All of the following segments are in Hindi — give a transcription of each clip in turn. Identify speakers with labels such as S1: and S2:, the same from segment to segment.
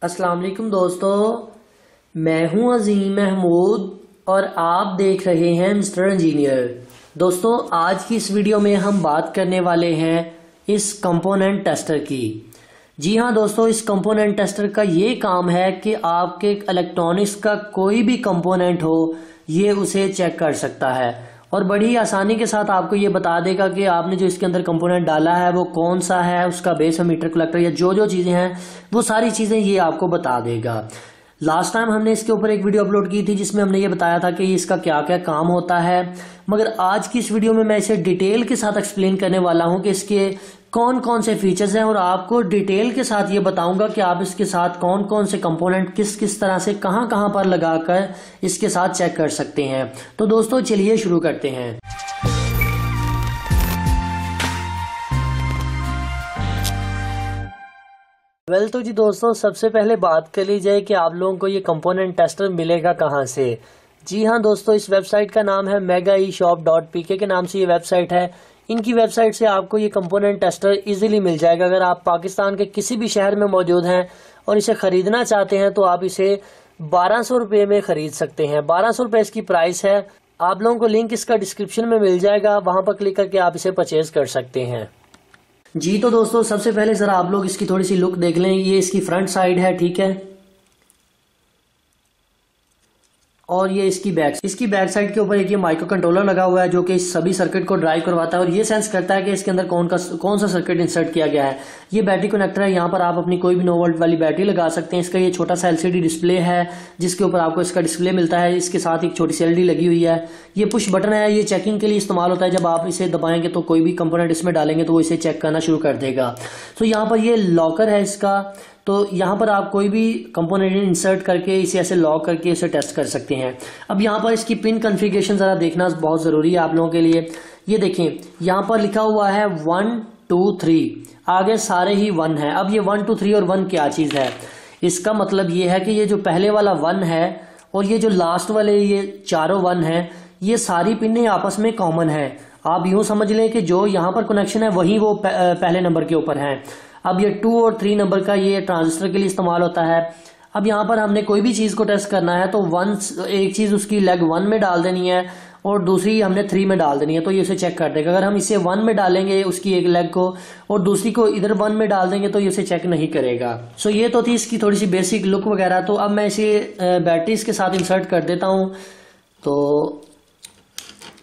S1: अस्सलाम वालेकुम दोस्तों, मैं हूं अजीम महमूद और आप देख रहे हैं मिस्टर इंजीनियर। दोस्तों, आज की इस वीडियो में हम बात करने वाले हैं इस कंपोनेंट टेस्टर की। जी हाँ दोस्तों, इस कंपोनेंट टेस्टर का ये काम है कि आपके इलेक्ट्रॉनिक्स का कोई भी कंपोनेंट हो ये उसे चेक कर सकता है और बड़ी आसानी के साथ आपको ये बता देगा कि आपने जो इसके अंदर कंपोनेंट डाला है वो कौन सा है, उसका बेस एमीटर कलेक्टर या जो जो चीज़ें हैं वो सारी चीज़ें ये आपको बता देगा। लास्ट टाइम हमने इसके ऊपर एक वीडियो अपलोड की थी जिसमें हमने ये बताया था कि इसका क्या क्या काम होता है, मगर आज की इस वीडियो में मैं इसे डिटेल के साथ एक्सप्लेन करने वाला हूँ कि इसके कौन कौन से फीचर्स हैं और आपको डिटेल के साथ ये बताऊंगा कि आप इसके साथ कौन कौन से कंपोनेंट किस किस तरह से कहाँ कहाँ पर लगाकर इसके साथ चेक कर सकते हैं। तो दोस्तों चलिए शुरू करते हैं। तो जी दोस्तों, सबसे पहले बात कर ली जाए कि आप लोगों को ये कंपोनेंट टेस्टर मिलेगा कहाँ से। जी हाँ दोस्तों, इस वेबसाइट का नाम है megaeshop.pk के नाम से ये वेबसाइट है। इनकी वेबसाइट से आपको ये कंपोनेंट टेस्टर इजीली मिल जाएगा। अगर आप पाकिस्तान के किसी भी शहर में मौजूद हैं और इसे खरीदना चाहते हैं तो आप इसे 1200 रुपये में खरीद सकते हैं। 1200 रुपये इसकी प्राइस है। आप लोगों को लिंक इसका डिस्क्रिप्शन में मिल जाएगा, वहां पर क्लिक करके आप इसे परचेज कर सकते हैं। जी तो दोस्तों, सबसे पहले जरा आप लोग इसकी थोड़ी सी लुक देख लें। ये इसकी फ्रंट साइड है, ठीक है, और ये इसकी बैक साइड के ऊपर एक ये माइक्रो कंट्रोलर लगा हुआ है जो कि इस सभी सर्किट को ड्राइव करवाता है और ये सेंस करता है कि इसके अंदर कौन सा सर्किट इंसर्ट किया गया है। ये बैटरी कनेक्टर है, यहाँ पर आप अपनी कोई भी 9 वोल्ट वाली बैटरी लगा सकते हैं। इसका ये छोटा सा LCD डिस्प्ले है जिसके ऊपर आपको इसका डिस्प्ले मिलता है। इसके साथ एक छोटी सी LED लगी हुई है। ये पुश बटन है, ये चेकिंग के लिए इस्तेमाल होता है। जब आप इसे दबाएंगे तो कोई भी कंपोनेंट इसमें डालेंगे तो वो इसे चेक करना शुरू कर देगा। तो यहाँ पर ये लॉकर है इसका, तो यहाँ पर आप कोई भी कंपोनेंट इंसर्ट करके इसे ऐसे लॉक करके इसे टेस्ट कर सकते हैं। अब यहाँ पर इसकी पिन कॉन्फ़िगरेशन ज़रा देखना बहुत ज़रूरी है आप लोगों के लिए। ये देखें, यहाँ पर लिखा हुआ है 1 2 3, आगे सारे ही 1 है। अब ये 1 2 3 और 1 क्या चीज़ है, इसका मतलब ये है कि ये जो पहले वाला 1 है और ये जो लास्ट वाले ये चारों 1 है, ये सारी पिनें आपस में कॉमन है। आप यूँ समझ लें कि जो यहाँ पर कनेक्शन है वही वो पहले नंबर के ऊपर है। अब ये 2 और 3 नंबर का ये ट्रांजिस्टर के लिए इस्तेमाल होता है। अब यहाँ पर हमने कोई भी चीज़ को टेस्ट करना है तो एक चीज़ उसकी लेग 1 में डाल देनी है और दूसरी हमने 3 में डाल देनी है, तो ये उसे चेक कर देगा। अगर हम इसे 1 में डालेंगे उसकी एक लेग को और दूसरी को इधर 1 में डाल देंगे तो ये उसे चेक नहीं करेगा। सो ये तो थी इसकी थोड़ी सी बेसिक लुक वगैरह। तो अब मैं इसे बैटरी इसके साथ इंसर्ट कर देता हूँ। तो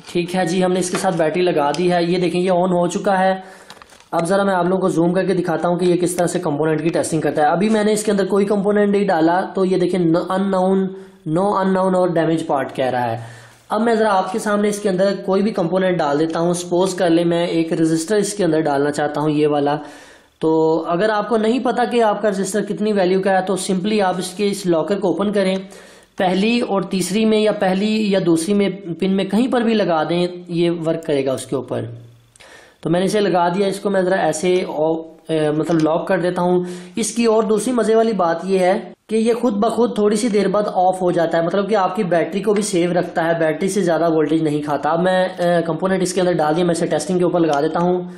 S1: ठीक है जी, हमने इसके साथ बैटरी लगा दी है। ये देखें, ये ऑन हो चुका है। अब ज़रा मैं आप लोगों को जूम करके दिखाता हूँ कि ये किस तरह से कंपोनेंट की टेस्टिंग करता है। अभी मैंने इसके अंदर कोई कंपोनेंट नहीं डाला तो ये देखिए नो अननाउन और डैमेज पार्ट कह रहा है। अब मैं ज़रा आपके सामने इसके अंदर कोई भी कंपोनेंट डाल देता हूँ। सपोज कर ले मैं एक रजिस्टर इसके अंदर डालना चाहता हूँ, ये वाला। तो अगर आपको नहीं पता कि आपका रजिस्टर कितनी वैल्यू का है तो सिंपली आप इसके इस लॉकर को ओपन करें, पहली और तीसरी में या पहली या दूसरी में पिन में कहीं पर भी लगा दें, ये वर्क करेगा उसके ऊपर। तो मैंने इसे लगा दिया। इसको मैं ज़रा ऐसे मतलब लॉक कर देता हूँ। इसकी और दूसरी मज़े वाली बात यह है कि ये खुद ब खुद थोड़ी सी देर बाद ऑफ हो जाता है, मतलब कि आपकी बैटरी को भी सेव रखता है, बैटरी से ज़्यादा वोल्टेज नहीं खाता। अब मैं कंपोनेंट इसके अंदर डाल दिया, मैं इसे टेस्टिंग के ऊपर लगा देता हूँ।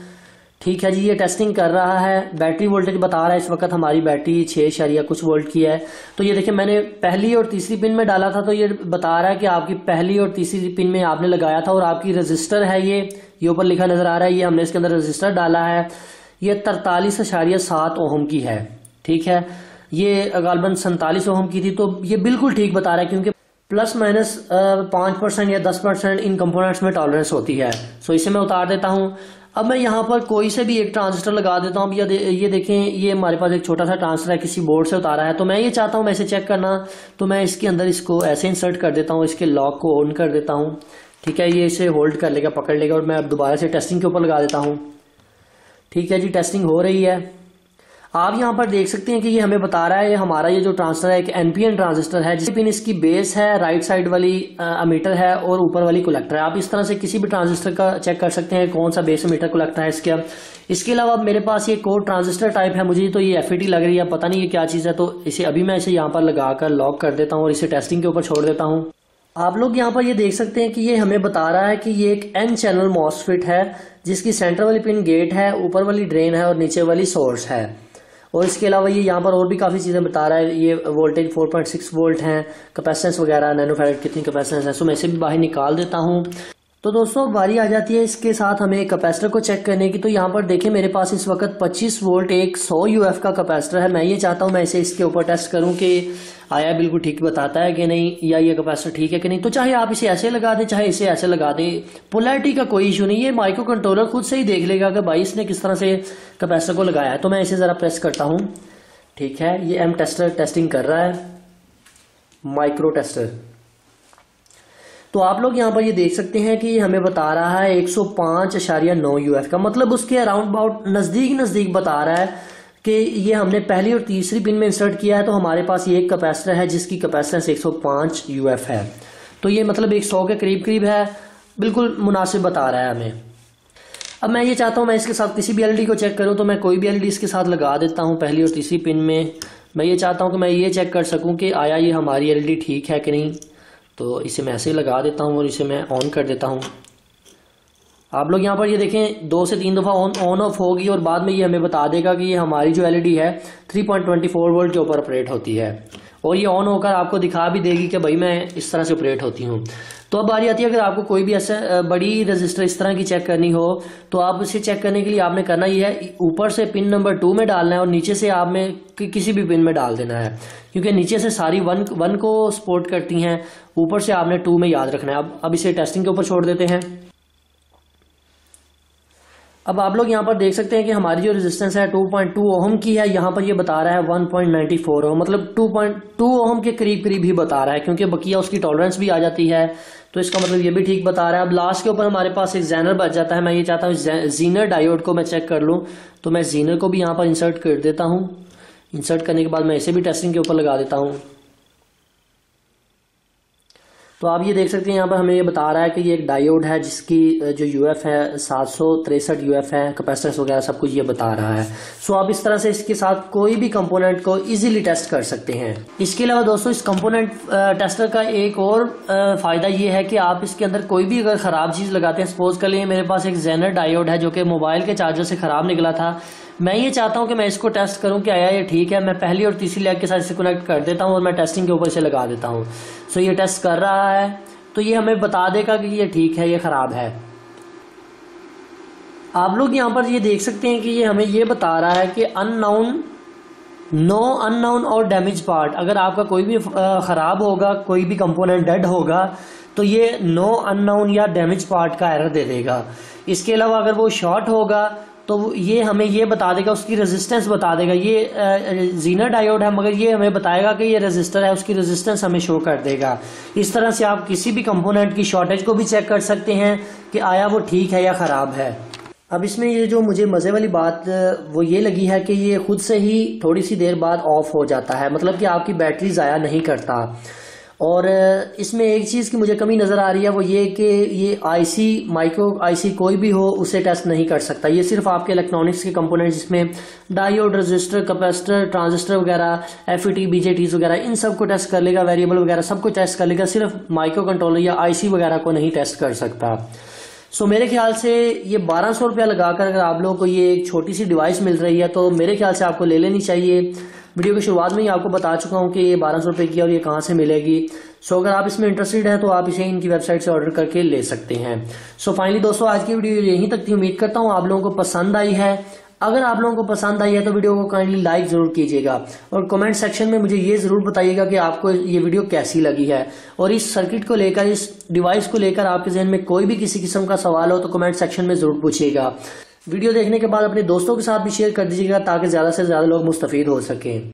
S1: ठीक है जी, ये टेस्टिंग कर रहा है। बैटरी वोल्टेज बता रहा है इस वक्त हमारी बैटरी 6 कुछ वोल्ट की है। तो ये देखिए, मैंने पहली और तीसरी पिन में डाला था तो ये बता रहा है कि आपकी पहली और तीसरी पिन में आपने लगाया था और आपकी रजिस्टर है ये ऊपर लिखा नजर आ रहा है, ये हमने इसके अंदर रजिस्टर डाला है। ये 43.7 ओहम की है, ठीक है। ये गालबन 47 ओहम की थी, तो ये बिल्कुल ठीक बता रहा है क्योंकि प्लस माइनस 5% या 10% इन कंपोनेंट्स में टॉलरेंस होती है। सो इसे मैं उतार देता हूँ। अब मैं यहाँ पर कोई से भी एक ट्रांजिस्टर लगा देता हूँ। ये देखें, ये हमारे पास एक छोटा सा ट्रांजिस्टर है, किसी बोर्ड से उतारा है। तो मैं ये चाहता हूँ मैं इसे चेक करना, तो मैं इसके अंदर इसको ऐसे इंसर्ट कर देता हूँ, इसके लॉक को ऑन कर देता हूँ। ठीक है, ये इसे होल्ड कर लेगा, पकड़ लेगा और मैं अब दोबारा से टेस्टिंग के ऊपर लगा देता हूँ। ठीक है जी, टेस्टिंग हो रही है। आप यहाँ पर देख सकते हैं कि ये हमें बता रहा है हमारा ये जो ट्रांजिस्टर है एक NPN ट्रांजिस्टर है, जिसकी पिन इसकी बेस है, राइट साइड वाली एमीटर है और ऊपर वाली कलेक्टर है। आप इस तरह से किसी भी ट्रांजिस्टर का चेक कर सकते हैं कौन सा बेस एमीटर कलेक्टर है इसका। इसके अलावा मेरे पास ये कोड ट्रांजिस्टर टाइप है, मुझे तो ये FET लग रही है, पता नहीं ये क्या चीज़ है। तो इसे अभी मैं इसे यहाँ पर लगाकर लॉक कर देता हूँ और इसे टेस्टिंग के ऊपर छोड़ देता हूँ। आप लोग यहाँ पर ये देख सकते हैं कि ये हमें बता रहा है कि ये एक N चैनल मॉसफेट है जिसकी सेंटर वाली पिन गेट है, ऊपर वाली ड्रेन है और नीचे वाली सोर्स है। और इसके अलावा ये यहाँ पर और भी काफ़ी चीज़ें बता रहा है। ये वोल्टेज 4.6 वोल्ट हैं, कैपेसिटेंस वगैरह, नैनोफैराड कितनी कैपेसिटेंस है। सो मैं इसे भी बाहर निकाल देता हूँ। तो दोस्तों बारी आ जाती है इसके साथ हमें कैपेसिटर को चेक करने की। तो यहाँ पर देखें मेरे पास इस वक्त 25 वोल्ट एक 100 UF का कैपेसिटर है। मैं ये चाहता हूँ मैं इसे इसके ऊपर टेस्ट करूँ कि आया बिल्कुल ठीक बताता है कि नहीं, या ये कैपेसिटर ठीक है कि नहीं। तो चाहे आप इसे ऐसे लगा दें चाहे इसे ऐसे लगा दें, पोलैरिटी का कोई इशू नहीं। ये माइक्रो कंट्रोलर खुद से ही देख लेगा कि भाई इसने किस तरह से कैपेसिटर को लगाया है। तो मैं इसे ज़रा प्रेस करता हूँ। ठीक है, ये एम टेस्टर टेस्टिंग कर रहा है, माइक्रो टेस्टर। तो आप लोग यहाँ पर ये देख सकते हैं कि हमें बता रहा है 105.9 UF का, मतलब उसके अराउंड अबाउट नज़दीक बता रहा है कि ये हमने पहली और तीसरी पिन में इंसर्ट किया है। तो हमारे पास ये एक कैपेसिटर है जिसकी कैपेसिटेंस 105 UF है। तो ये मतलब 100 के करीब है, बिल्कुल मुनासिब बता रहा है हमें। अब मैं ये चाहता हूँ मैं इसके साथ किसी भी LED को चेक करूँ, तो मैं कोई भी LED इसके साथ लगा देता हूँ पहली और तीसरी पिन में। मैं ये चाहता हूँ कि मैं ये चेक कर सकूँ कि आया ये हमारी LED ठीक है कि नहीं। तो इसे मैं ऐसे ही लगा देता हूँ और इसे मैं ऑन कर देता हूँ। आप लोग यहाँ पर ये देखें 2 से 3 दफ़ा ऑन ऑफ होगी और बाद में ये हमें बता देगा कि ये हमारी जो LED है 3.24 वोल्ट के ऊपर ऑपरेट होती है, और ये ऑन होकर आपको दिखा भी देगी कि भाई मैं इस तरह से ऑपरेट होती हूँ। तो अब बारी आती है अगर आपको कोई भी ऐसा बड़ी रजिस्टर इस तरह की चेक करनी हो, तो आप इसे चेक करने के लिए आपने करना ये है, ऊपर से पिन नंबर 2 में डालना है और नीचे से आप में किसी भी पिन में डाल देना है, क्योंकि नीचे से सारी 1 को सपोर्ट करती हैं, ऊपर से आपने 2 में याद रखना है। अब इसे टेस्टिंग के ऊपर छोड़ देते हैं। अब आप लोग यहाँ पर देख सकते हैं कि हमारी जो रेजिस्टेंस है 2.2 ओहम की है। यहाँ पर ये बता रहा है 1.94 ओहम, मतलब 2.2 ओहम के करीब ही बता रहा है, क्योंकि बकिया उसकी टॉलरेंस भी आ जाती है। तो इसका मतलब ये भी ठीक बता रहा है। अब लास्ट के ऊपर हमारे पास एक जेनर बच जाता है। मैं ये चाहता हूँ जीनर डायोड को मैं चेक कर लूँ, तो मैं जीनर को भी यहाँ पर इंसर्ट कर देता हूँ। इंसर्ट करने के बाद मैं इसे भी टेस्टिंग के ऊपर लगा देता हूँ। तो आप ये देख सकते हैं यहाँ पर हमें ये बता रहा है कि ये एक डायोड है जिसकी जो UF है 763 UF है, कैपेसिटेंस वगैरह सब कुछ ये बता रहा है। सो आप इस तरह से इसके साथ कोई भी कंपोनेंट को इजीली टेस्ट कर सकते हैं। इसके अलावा दोस्तों इस कंपोनेंट टेस्टर का एक और फायदा ये है कि आप इसके अंदर कोई भी अगर ख़राब चीज़ लगाते हैं, सपोज कर लिए मेरे पास एक जेनर डायोड है जो कि मोबाइल के चार्जर से ख़राब निकला था, मैं ये चाहता हूं कि मैं इसको टेस्ट करूं कि आया ये ठीक है, मैं पहली और तीसरी लेग के साथ इसे कनेक्ट कर देता हूं और मैं टेस्टिंग के ऊपर इसे लगा देता हूं। सो ये टेस्ट कर रहा है, तो ये हमें बता देगा कि ये ठीक है, ये खराब है। आप लोग यहां पर ये देख सकते हैं कि ये हमें ये बता रहा है कि नो अननोन और डैमेज पार्ट। अगर आपका कोई भी खराब होगा, कोई भी कंपोनेंट डेड होगा, तो ये नो अननोन या डैमेज पार्ट का एरर दे देगा। इसके अलावा अगर वो शॉर्ट होगा तो ये हमें ये बता देगा, उसकी रेजिस्टेंस बता देगा। ये जीनर डायोड है मगर ये हमें बताएगा कि ये रेजिस्टर है, उसकी रेजिस्टेंस हमें शो कर देगा। इस तरह से आप किसी भी कंपोनेंट की शॉर्टेज को भी चेक कर सकते हैं कि आया वो ठीक है या ख़राब है। अब इसमें ये जो मुझे मज़े वाली बात वो ये लगी है कि ये खुद से ही थोड़ी सी देर बाद ऑफ हो जाता है, मतलब कि आपकी बैटरी ज़ाया नहीं करता। और इसमें एक चीज़ की मुझे कमी नज़र आ रही है, वो ये कि ये आईसी, माइक्रो आईसी कोई भी हो उसे टेस्ट नहीं कर सकता। ये सिर्फ आपके इलेक्ट्रॉनिक्स के कंपोनेंट जिसमें डायोड, रजिस्टर, कैपेसिटर, ट्रांजिस्टर वगैरह, FET, BJTs वगैरह इन सब को टेस्ट कर लेगा, वेरिएबल वगैरह सब को टेस्ट कर लेगा, सिर्फ माइक्रो कंट्रोलर या आईसी वगैरह को नहीं टेस्ट कर सकता। सो मेरे ख्याल से ये 1200 रुपया लगाकर अगर आप लोगों को ये एक छोटी सी डिवाइस मिल रही है तो मेरे ख्याल से आपको ले लेनी चाहिए। वीडियो की शुरुआत में ही आपको बता चुका हूँ कि ये 1200 रुपये की और ये कहाँ से मिलेगी। सो अगर आप इसमें इंटरेस्टेड हैं तो आप इसे इनकी वेबसाइट से ऑर्डर करके ले सकते हैं। सो फाइनली दोस्तों आज की वीडियो यहीं तक थी। उम्मीद करता हूँ आप लोगों को पसंद आई है। अगर आप लोगों को पसंद आई है तो वीडियो को काइंडली लाइक जरूर कीजिएगा और कमेंट सेक्शन में मुझे ये जरूर बताइएगा कि आपको ये वीडियो कैसी लगी है। और इस सर्किट को लेकर, इस डिवाइस को लेकर आपके जहन में कोई भी किसी किस्म का सवाल हो तो कमेंट सेक्शन में जरूर पूछिएगा। वीडियो देखने के बाद अपने दोस्तों के साथ भी शेयर कर दीजिएगा ताकि ज्यादा से ज्यादा लोग मुस्तफीद हो सकें।